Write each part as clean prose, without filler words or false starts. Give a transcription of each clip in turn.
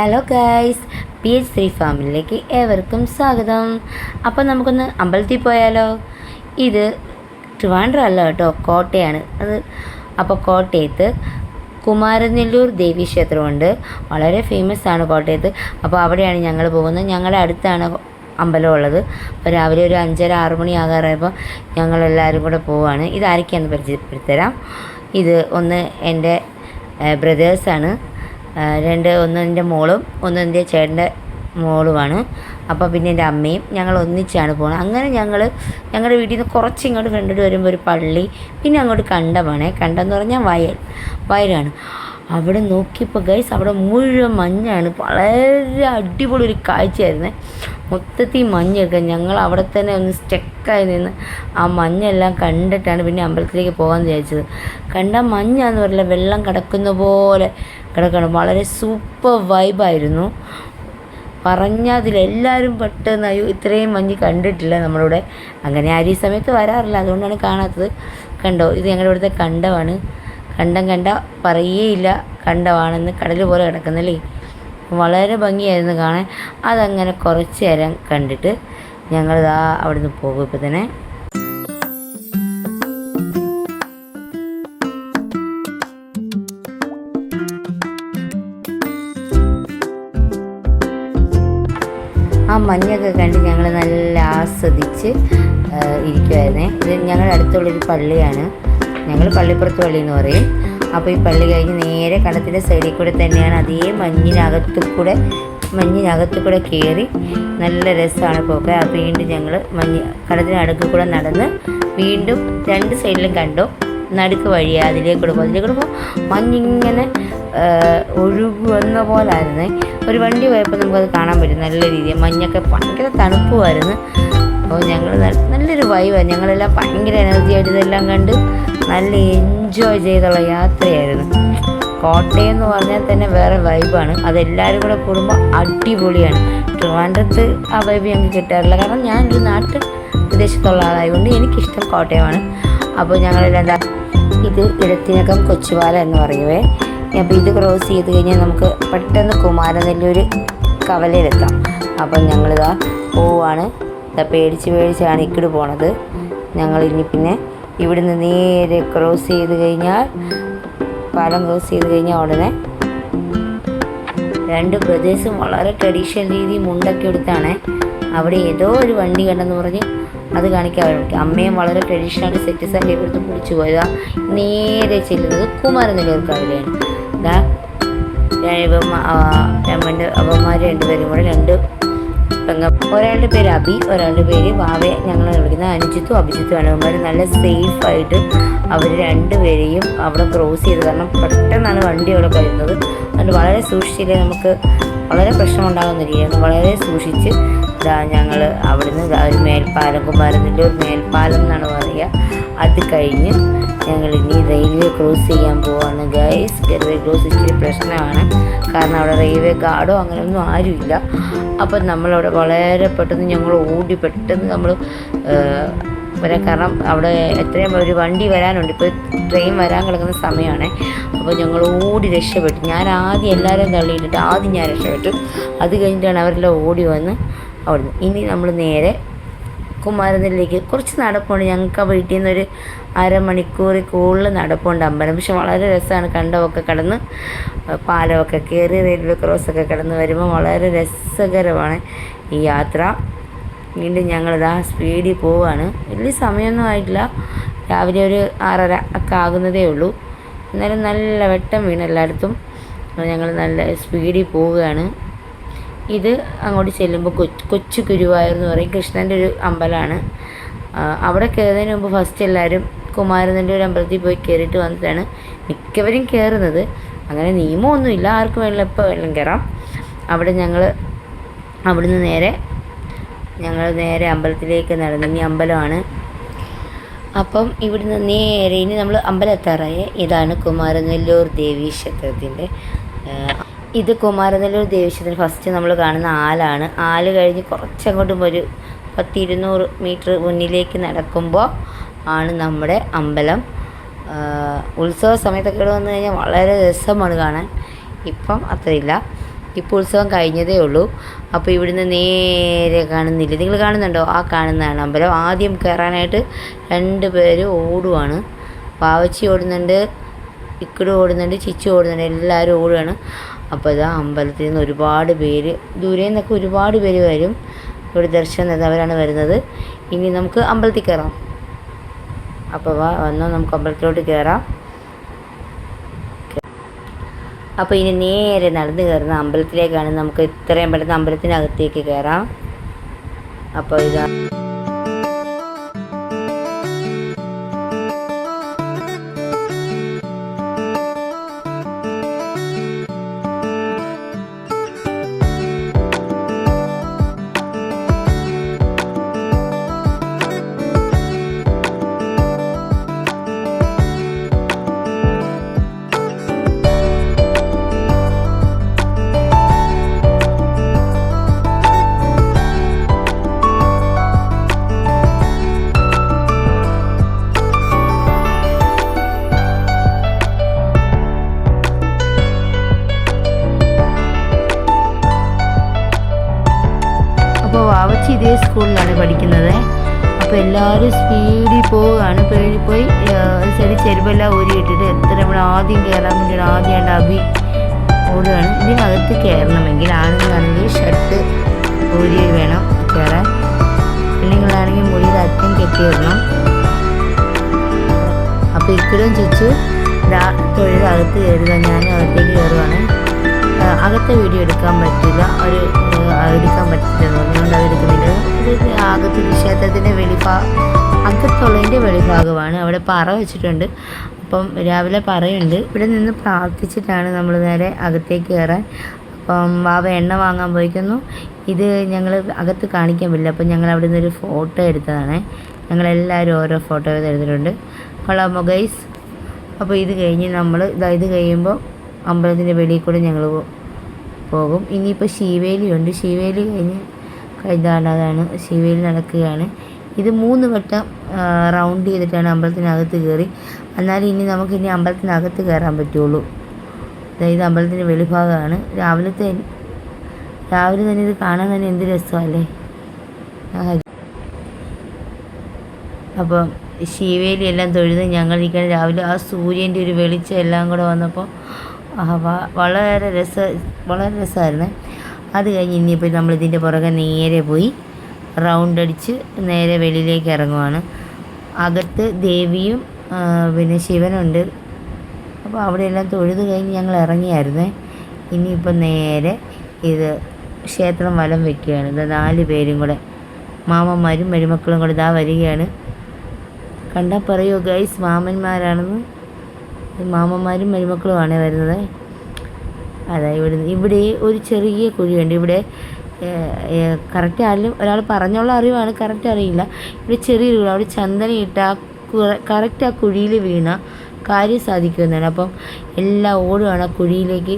Hello guys, PH3 ഫാമിലിയിലേക്ക് ഏവർക്കും സ്വാഗതം. അപ്പോൾ നമുക്കൊന്ന് അമ്പലത്തിൽ പോയാലോ? ഇത് ട്രിവാൻഡ്രം അല്ല കേട്ടോ, കോട്ടയാണ് അത്. അപ്പോൾ കോട്ടയത്ത് കുമാരനെല്ലൂർ ദേവീ ക്ഷേത്രമുണ്ട്, വളരെ ഫേമസ് ആണ് കോട്ടയത്ത്. അപ്പോൾ അവിടെയാണ് ഞങ്ങൾ പോകുന്നത്. ഞങ്ങളുടെ അടുത്താണ് അമ്പലം ഉള്ളത്. അപ്പോൾ രാവിലെ ഒരു 5:30-6 മണി ആകാറായപ്പോൾ ഞങ്ങളെല്ലാവരും കൂടെ പോവുകയാണ്. ഇതാരൊക്കെയാണെന്ന് പരിചയപ്പെടുത്തരാം. ഇത് ഒന്ന് എൻ്റെ ബ്രദേഴ്സാണ്, ഒന്ന് എൻ്റെ മോളും ഒന്ന് എൻ്റെ ചേട്ടൻ്റെ മോളുമാണ്. അപ്പോൾ പിന്നെ എൻ്റെ അമ്മയും ഞങ്ങൾ ഒന്നിച്ചാണ് പോകുന്നത്. അങ്ങനെ ഞങ്ങളുടെ വീട്ടിൽ നിന്ന് കുറച്ച് ഇങ്ങോട്ട് ഫ്രണ്ടിൽ വരുമ്പോൾ ഒരു പള്ളി, പിന്നെ അങ്ങോട്ട് കണ്ടമാണ്. കണ്ടെന്ന് പറഞ്ഞാൽ വയലാണ്. അവിടെ നോക്കിയപ്പോൾ ഗൈസ്, അവിടെ മുഴുവൻ മഞ്ഞാണ്. വളരെ അടിപൊളി ഒരു കാഴ്ചയായിരുന്നു. മൊത്തത്തിൽ മഞ്ഞൊക്കെ. ഞങ്ങൾ അവിടെ തന്നെ ഒന്ന് സ്റ്റക്കായി നിന്ന് ആ മഞ്ഞെല്ലാം കണ്ടിട്ടാണ് പിന്നെ അമ്പലത്തിലേക്ക് പോകാമെന്ന് വിചാരിച്ചത്. കണ്ട മഞ്ഞാന്ന് പറയില്ല, വെള്ളം കിടക്കുന്ന പോലെ കിടക്കണം. വളരെ സൂപ്പർ വൈബായിരുന്നു. പറഞ്ഞതിലെല്ലാവരും പെട്ടെന്ന് അയ്യോ ഇത്രയും മഞ്ഞ് കണ്ടിട്ടില്ല നമ്മളിവിടെ. അങ്ങനെ ആരും ഈ സമയത്ത് വരാറില്ല, അതുകൊണ്ടാണ് കാണാത്തത്. കണ്ടോ, ഇത് ഞങ്ങളുടെ ഇവിടുത്തെ കണ്ടമാണ്. കണ്ട പറയേയില്ല, കണ്ടമാണെന്ന്. കടൽ പോലെ കിടക്കുന്നല്ലേ, വളരെ ഭംഗിയായിരുന്നു കാണാൻ. അതങ്ങനെ കുറച്ച് നേരം കണ്ടിട്ട് ഞങ്ങളിതാ അവിടെ നിന്ന് പോകും ഇപ്പം തന്നെ. ആ മഞ്ഞൊക്കെ കണ്ട് ഞങ്ങൾ നല്ല ആസ്വദിച്ച് ഇരിക്കുമായിരുന്നേ. ഇത് ഞങ്ങളുടെ അടുത്തുള്ളൊരു പള്ളിയാണ്, ഞങ്ങൾ പള്ളിപ്പുറത്ത് പള്ളി എന്ന് പറയും. അപ്പോൾ ഈ പള്ളി കഴിഞ്ഞ് നേരെ കടത്തിൻ്റെ സൈഡിൽ കൂടെ തന്നെയാണ്. അതേ മഞ്ഞിനകത്തു കൂടെ കയറി നല്ല രസമാണ് പോക്ക്. അപ്പോൾ വീണ്ടും ഞങ്ങൾ കടത്തിന് അടുക്കിൽ കൂടെ നടന്ന് വീണ്ടും രണ്ട് സൈഡിലും കണ്ടു. നടുക്ക് വഴിയാണ് അതിലേക്കൂടെ പോകുമ്പോൾ മഞ്ഞിങ്ങനെ ഒഴുകുന്ന പോലായിരുന്നേ. ഒരു വണ്ടി പോയപ്പോൾ നമുക്കത് കാണാൻ പറ്റും നല്ല രീതിയിൽ. മഞ്ഞൊക്കെ ഭയങ്കര തണുപ്പുമായിരുന്നു. അപ്പോൾ ഞങ്ങൾ നല്ലൊരു വൈബായിരുന്നു. ഞങ്ങളെല്ലാം ഭയങ്കര എനർജിയായിട്ട് ഇതെല്ലാം കണ്ട് നല്ല എൻജോയ് ചെയ്തുള്ള യാത്രയായിരുന്നു. കോട്ടയം എന്ന് പറഞ്ഞാൽ തന്നെ വേറെ വൈബാണ്. അതെല്ലാവരും കൂടെ കൂടുമ്പോൾ അടിപൊളിയാണ്. ട്രിവാൻഡ്രത്ത് ആ വൈബ് ഞങ്ങൾക്ക് കിട്ടാറില്ല, കാരണം ഞാനൊരു വിദേശത്തുള്ള ആളായതുകൊണ്ട് എനിക്കിഷ്ടം കോട്ടയമാണ്. അപ്പോൾ ഞങ്ങളെല്ലാം ഇത് ഇടത്തിനകം കൊച്ചുപാലം എന്ന് പറയുവേ. അപ്പോൾ ഇത് ക്രോസ് ചെയ്ത് കഴിഞ്ഞാൽ നമുക്ക് പെട്ടെന്ന് കുമാരനെല്ലൂർ കവലയിലെത്താം. അപ്പം ഞങ്ങളിതാ പോവാണ്. പേടിച്ചാണ് ഇക്കട് പോണത്. ഞങ്ങളിനി പിന്നെ ഇവിടുന്ന് നേരെ ക്രോസ് ചെയ്ത് കഴിഞ്ഞാൽ, പാലം ക്രോസ് ചെയ്ത് കഴിഞ്ഞാൽ ഉടനെ രണ്ട് ബ്രദേഴ്സും വളരെ ട്രഡീഷണൽ രീതി മുണ്ടൊക്കെ എടുത്താണ്. അവിടെ ഏതോ ഒരു വണ്ടി കണ്ടെന്ന് പറഞ്ഞ് അത് കാണിക്കാൻ. അമ്മയും വളരെ ട്രഡീഷണലായിട്ട് സെറ്റ് സാരി കൊടുത്ത് പിടിച്ചു പോയതാ. നേരെ ചെല്ലുന്നത് കുമാരനെല്ലൂർ കവലയാണ്. ഇതാ അവന്മാർ രണ്ടുപേരും കൂടെ ഒരാളുടെ പേര് അബി, ഒരാളുടെ പേര് വാവെ. ഞങ്ങൾ വിളിക്കുന്നത് അനുജിത്തും അഭിജിത്തുമാണ്. അവന്മാർ നല്ല സേഫായിട്ട് അവർ രണ്ടുപേരെയും അവിടെ ക്രോസ് ചെയ്ത്, കാരണം പെട്ടെന്നാണ് വണ്ടി അവിടെ വരുന്നത്. അതുകൊണ്ട് വളരെ സൂക്ഷിച്ചില്ലേ, നമുക്ക് വളരെ പ്രശ്നമുണ്ടാകുന്ന രീതിയാണ്. വളരെ സൂക്ഷിച്ച് ഞങ്ങൾ അവിടുന്ന് ഒരു മേൽപ്പാലം, കുമാരനെല്ലൂർ മേൽപ്പാലം എന്നാണ് പറയുക. അത് കഴിഞ്ഞ് ഞങ്ങൾ ഇനി റെയിൽവേ ക്രോസ് ചെയ്യാൻ പോവാണ് ഗൈസ്. റെയിൽവേ ക്രോസ് ഇച്ചിരി പ്രശ്നമാണ്, കാരണം അവിടെ റെയിൽവേ ഗാർഡോ അങ്ങനെയൊന്നും ആരുമില്ല. അപ്പം നമ്മളവിടെ വളരെ പെട്ടെന്ന് നമ്മൾ വരാം, കാരണം അവിടെ എത്രയും ഒരു വണ്ടി വരാനുണ്ട്. ഇപ്പോൾ ട്രെയിൻ വരാൻ കിടക്കുന്ന സമയമാണ്. അപ്പോൾ ഞങ്ങൾ ഓടി രക്ഷപ്പെട്ടു. ഞാൻ ആദ്യം എല്ലാവരും തള്ളിയിട്ടിട്ട് ആദ്യം ഞാൻ രക്ഷപ്പെട്ടു. അത് കഴിഞ്ഞിട്ടാണ് അവരെല്ലാം ഓടി വന്ന് അവിടുന്ന്. ഇനി നമ്മൾ നേരെ കുമാരനെല്ലിലേക്ക് കുറച്ച് നടപ്പുണ്ട്. ഞങ്ങൾക്ക് ആ വീട്ടിൽ നിന്നൊരു അരമണിക്കൂറിൽ കൂടുതൽ നടപ്പുണ്ട് അമ്പലം. പക്ഷെ വളരെ രസമാണ്. കണ്ടമൊക്കെ കടന്ന് പാലമൊക്കെ കയറി റെയിൽവേ ക്രോസൊക്കെ കടന്ന് വരുമ്പോൾ വളരെ രസകരമാണ് ഈ യാത്ര. വീണ്ടും ഞങ്ങളിതാ സ്പീഡിൽ പോവുകയാണ്. വലിയ സമയമൊന്നും ആയിട്ടില്ല, രാവിലെ ഒരു 6:30 ഒക്കെ ആകുന്നതേ ഉള്ളൂ. എന്നാലും നല്ല വെട്ടം വീണ് എല്ലായിടത്തും. ഞങ്ങൾ നല്ല സ്പീഡിൽ പോവുകയാണ്. ഇത് അങ്ങോട്ട് ചെല്ലുമ്പോൾ കൊച്ചു ഗുരുവായൂർ എന്ന് പറയും, കൃഷ്ണൻ്റെ ഒരു അമ്പലമാണ്. അവിടെ കയറുന്നതിന് മുമ്പ് ഫസ്റ്റ് എല്ലാവരും കുമാരനെല്ലൂർ അമ്പലത്തിൽ പോയി കയറിയിട്ട് വന്നിട്ടാണ് മിക്കവരും കയറുന്നത്. അങ്ങനെ നിയമമൊന്നുമില്ല, ആർക്കും വേണമെങ്കിലും എപ്പോൾ വേണമെങ്കിലും കയറാം. അവിടുന്ന് നേരെ അമ്പലത്തിലേക്ക് നടന്നു. ഇനി അമ്പലമാണ്. അപ്പം ഇവിടുന്ന് നേരെ ഇനി നമ്മൾ അമ്പലം എത്താറായി. ഇതാണ് കുമാരനെല്ലൂർ ദേവീ ക്ഷേത്രത്തിൻ്റെ ഇത് കുമാരനെല്ലൂർ ദേവീക്ഷേത്രത്തിൽ ഫസ്റ്റ് നമ്മൾ കാണുന്ന ആലാണ്. ആല് കഴിഞ്ഞ് കുറച്ചങ്ങോട്ടും ഒരു 10-200 മീറ്റർ മുന്നിലേക്ക് നടക്കുമ്പോൾ ആണ് നമ്മുടെ അമ്പലം. ഉത്സവ സമയത്തൊക്കെ ഇവിടെ വന്നു കഴിഞ്ഞാൽ വളരെ രസമാണ് കാണാൻ. ഇപ്പം അത്രയില്ല. ഇപ്പോൾ ഉത്സവം കഴിഞ്ഞതേ ഉള്ളൂ. അപ്പോൾ ഇവിടുന്ന് നേരെ കാണുന്നില്ല, നിങ്ങൾ കാണുന്നുണ്ടോ? ആ കാണുന്നതാണ് അമ്പലം. ആദ്യം കയറാനായിട്ട് 2 പേര് ഓടുവാണ്. വാവച്ചി ഓടുന്നുണ്ട്, ഇക്കട് ഓടുന്നുണ്ട്, ചിച്ചു ഓടുന്നുണ്ട്, എല്ലാവരും ഓടുകയാണ്. അപ്പോൾ ഇതാ അമ്പലത്തിൽ നിന്ന് ഒരുപാട് പേര്, ദൂരെ നിന്നൊക്കെ ഒരുപാട് പേര് വരും. ഇവിടെ ദർശനം തന്നവരാണ് വരുന്നത്. ഇനി നമുക്ക് അമ്പലത്തിൽ കയറാം. അപ്പോൾ വന്നാൽ നമുക്ക് അമ്പലത്തിലോട്ട് കയറാം. അപ്പോൾ ഇനി നേരെ നടന്ന് കയറുന്ന അമ്പലത്തിലേക്കാണ്. നമുക്ക് ഇത്രയും പെട്ടെന്ന് അമ്പലത്തിനകത്തേക്ക് കയറാം. അപ്പോൾ ഇതാ വാവച്ചി ഇതേ സ്കൂളിലാണ് പഠിക്കുന്നത്. അപ്പോൾ എല്ലാവരും സ്പീഡിൽ പോവുകയാണ്. പോയി ശരി ചെരുപ്പെല്ലാം ഊരിയിട്ടിട്ട് ഇവിടെ ആദ്യം കയറാൻ വേണ്ടിയിട്ട് ആദ്യമായിട്ട് അഭി ഓടുകയാണ്. ഇതിനകത്ത് കയറണമെങ്കിൽ ആണുങ്ങളാണെങ്കിൽ ഷർട്ട് ഊരി വേണം കയറാൻ, പെണ്ണുങ്ങളാണെങ്കിൽ മുറിയിൽ അറ്റം കെട്ടിയിടണം. അപ്പോൾ ഇക്കടും ചിച്ചു തൊഴിലകത്ത് കയറുക, ഞാനും അകത്തേക്ക് കയറുകയാണ്. അകത്തെ വീഡിയോ എടുക്കാൻ പറ്റില്ല, എടുക്കാൻ പറ്റില്ല അതുകൊണ്ട് അതെടുക്കുന്നില്ല. ഇത് അകത്ത് ക്ഷേത്രത്തിൻ്റെ അകത്തുള്ളതിൻ്റെ വെളിഭാഗമാണ്. അവിടെ പറ വെച്ചിട്ടുണ്ട്. അപ്പം രാവിലെ പറയുണ്ട്. ഇവിടെ നിന്ന് പ്രാർത്ഥിച്ചിട്ടാണ് നമ്മൾ നേരെ അകത്തേക്ക് കയറാൻ. അപ്പം വാവ എണ്ണ വാങ്ങാൻ പോയിക്കുന്നു. ഇത് ഞങ്ങൾ അകത്ത് കാണിക്കാൻ പറ്റില്ല. അപ്പം ഞങ്ങൾ അവിടെ നിന്നൊരു ഫോട്ടോ എടുത്തതാണ്. ഞങ്ങളെല്ലാവരും ഓരോ ഫോട്ടോ എടുത്തിട്ടുണ്ട്. കൊള്ളാമോ ഗൈസ്? അപ്പോൾ ഇത് കഴിഞ്ഞ് നമ്മൾ ഇത് കഴിയുമ്പോൾ അമ്പലത്തിൻ്റെ വെളിയിൽ കൂടെ ഞങ്ങൾ പോകും. ഇനിയിപ്പോൾ ശിവേലിയുണ്ട്. ശിവേലി അതാണ് ശിവേലി നടക്കുകയാണ്. ഇത് 3 വട്ടം റൗണ്ട് ചെയ്തിട്ടാണ് അമ്പലത്തിനകത്ത് കയറി. എന്നാലും ഇനി അമ്പലത്തിനകത്ത് കയറാൻ പറ്റുള്ളൂ. ഇത് അമ്പലത്തിൻ്റെ വെളിഭാഗമാണ്. രാവിലെ തന്നെ ഇത് കാണാൻ തന്നെ എന്ത് രസമല്ലേ. അപ്പം ശിവേലി എല്ലാം തൊഴുത് ഞങ്ങളിരിക്കാൻ രാവിലെ ആ സൂര്യൻ്റെ ഒരു വെളിച്ചം എല്ലാം കൂടെ വന്നപ്പോൾ വളരെ രസമായിരുന്നു. അത് കഴിഞ്ഞ് ഇനിയിപ്പോൾ നമ്മളിതിൻ്റെ പുറകെ നേരെ പോയി റൗണ്ട് അടിച്ച് നേരെ വെളിയിലേക്ക് ഇറങ്ങുവാണ്. അകത്ത് ദേവിയും പിന്നെ ശിവനുണ്ട്. അപ്പോൾ അവിടെയെല്ലാം തൊഴുത് കഴിഞ്ഞ് ഞങ്ങൾ ഇറങ്ങിയായിരുന്നേ. ഇനിയിപ്പോൾ നേരെ ഇത് ക്ഷേത്രം വലം വയ്ക്കുകയാണ്. ഇത് 4 പേരും കൂടെ മാമന്മാരും മരുമക്കളും കൂടെ ഇതാ വരികയാണ്. കണ്ടാൽ പറയുമോ ഗൈസ് മാമന്മാരാണെന്ന്? മാമന്മാരും മരുമക്കളുമാണ് വരുന്നത്. അതാ ഇവിടെ ഒരു ചെറിയ കുഴിയുണ്ട്. ഇവിടെ കറക്റ്റ് ആരെങ്കിലും ഒരാൾ പറഞ്ഞുള്ള അറിവാണ്, കറക്റ്റ് അറിയില്ല. ഇവിടെ ചെറിയൊരു കുഴി, അവിടെ ചന്ദനം ഇട്ട കറക്റ്റ് ആ കുഴിയിൽ വീണ കാര്യം സാധിക്കുമെന്നാണ്. അപ്പം എല്ലാം ഓടുകയാണ് ആ കുഴിയിലേക്ക്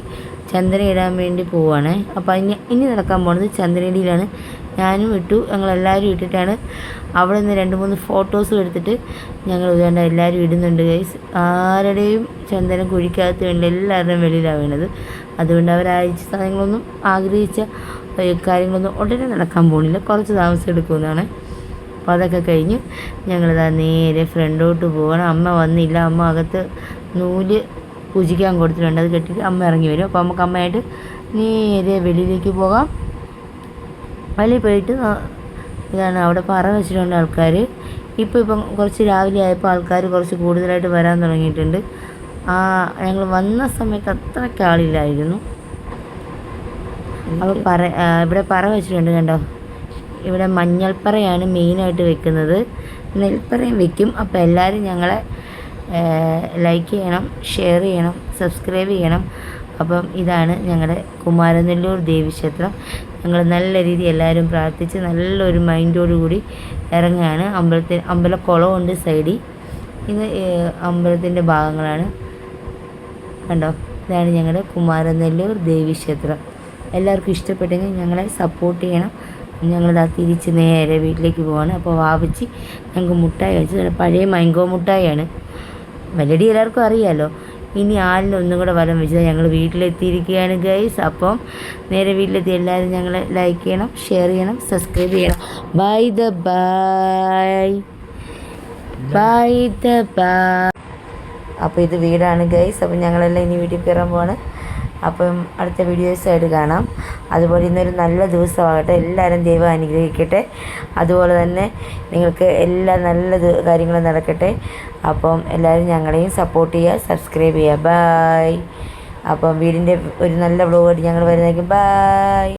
ചന്ദനം ഇടാൻ വേണ്ടി പോവുകയാണ്. അപ്പോൾ ഇനി നടക്കാൻ പോകുന്നത് ചന്ദനടിയിലാണ്. ഞാനും ഇട്ടു, ഞങ്ങളെല്ലാവരും ഇട്ടിട്ടാണ് അവിടെ നിന്ന് 2-3 ഫോട്ടോസും എടുത്തിട്ട് ഞങ്ങൾ വേണ്ട എല്ലാവരും ഇടുന്നുണ്ട് ഗൈസ്. ആരുടെയും ചന്ദനം കുഴിക്കകത്ത് വേണ്ട, എല്ലാവരുടെയും വെളിയിലാണ് വീണത്. അതുകൊണ്ട് അവരാഴ്ച സാധനങ്ങളൊന്നും ആഗ്രഹിച്ച കാര്യങ്ങളൊന്നും ഉടനെ നടക്കാൻ പോകുന്നില്ല, കുറച്ച് താമസം എടുക്കുമെന്നാണ്. അപ്പോൾ അതൊക്കെ കഴിഞ്ഞ് ഞങ്ങളിതാ നേരെ ഫ്രണ്ടോട്ട് പോകണം. അമ്മ വന്നില്ല, അമ്മ അകത്ത് നൂല് പൂജിക്കാൻ കൊടുത്തിട്ടുണ്ട്, അത് കെട്ടിയിട്ട് അമ്മ ഇറങ്ങി വരും. അപ്പോൾ നമുക്ക് അമ്മയായിട്ട് നേരെ വെളിയിലേക്ക് പോകാം. വെളിയിൽ പോയിട്ട് ഇതാണ് അവിടെ പറ വെച്ചിട്ടുണ്ട് ആൾക്കാർ. ഇപ്പം കുറച്ച് രാവിലെ ആയപ്പോൾ ആൾക്കാർ കുറച്ച് കൂടുതലായിട്ട് വരാൻ തുടങ്ങിയിട്ടുണ്ട്. ഞങ്ങൾ വന്ന സമയത്ത് അത്രയ്ക്ക് ആളില്ലായിരുന്നു. അപ്പോൾ ഇവിടെ പറ വെച്ചിട്ടുണ്ട് കണ്ടോ. ഇവിടെ മഞ്ഞൾപ്പറയാണ് മെയിനായിട്ട് വെക്കുന്നത്, നെൽപ്പറയും വെക്കും. അപ്പോൾ എല്ലാവരും ഞങ്ങളെ ലൈക്ക് ചെയ്യണം, ഷെയർ ചെയ്യണം, സബ്സ്ക്രൈബ് ചെയ്യണം. അപ്പം ഇതാണ് ഞങ്ങളുടെ കുമാരനെല്ലൂർ ദേവീക്ഷേത്രം. ഞങ്ങൾ നല്ല രീതിയിൽ എല്ലാവരും പ്രാർത്ഥിച്ച് നല്ലൊരു മൈൻഡോടുകൂടി ഇറങ്ങുകയാണ്. അമ്പലക്കുളമുണ്ട് സൈഡിൽ. ഇത് അമ്പലത്തിൻ്റെ ഭാഗങ്ങളാണ് കണ്ടോ. ഇതാണ് ഞങ്ങളുടെ കുമാരനെല്ലൂർ ദേവീക്ഷേത്രം. എല്ലാവർക്കും ഇഷ്ടപ്പെട്ടെങ്കിൽ ഞങ്ങളെ സപ്പോർട്ട് ചെയ്യണം. ഞങ്ങളിതാ തിരിച്ച് നേരെ വീട്ടിലേക്ക് പോവാണ്. അപ്പോൾ വാവച്ചി ഞങ്ങൾക്ക് മുട്ടായി കഴിച്ചു. പഴയ മാംഗോ മുട്ടായിയാണ്. മെലഡി എല്ലാവർക്കും അറിയാമല്ലോ. ഇനി ആലിന് ഒന്നും കൂടെ വലം വെച്ചാൽ ഞങ്ങൾ വീട്ടിലെത്തിയിരിക്കുകയാണ് ഗൈസ്. അപ്പം നേരെ വീട്ടിലെത്തി എല്ലാവരും ഞങ്ങളെ ലൈക്ക് ചെയ്യണം, ഷെയർ ചെയ്യണം, സബ്സ്ക്രൈബ് ചെയ്യണം. By the by. അപ്പോൾ ഇത് വീടാണ് ഗൈസ്. അപ്പം ഞങ്ങളെല്ലാം ഇനി വീട്ടിൽ കയറാൻ പോവാണ്. അപ്പം അടുത്ത വീഡിയോസായിട്ട് കാണാം. അതുപോലെ ഇന്നൊരു നല്ല ദിവസമാകട്ടെ. എല്ലാവരും ദൈവം അനുഗ്രഹിക്കട്ടെ. അതുപോലെ തന്നെ നിങ്ങൾക്ക് എല്ലാ നല്ല കാര്യങ്ങളും നടക്കട്ടെ. അപ്പം എല്ലാവരും ഞങ്ങളെയും സപ്പോർട്ട് ചെയ്യുക, സബ്സ്ക്രൈബ് ചെയ്യുക. ബായ്. അപ്പം വീടിൻ്റെ ഒരു നല്ല വ്ലോഗായിട്ട് ഞങ്ങൾ വരുന്നതായിരിക്കും. ബായ്.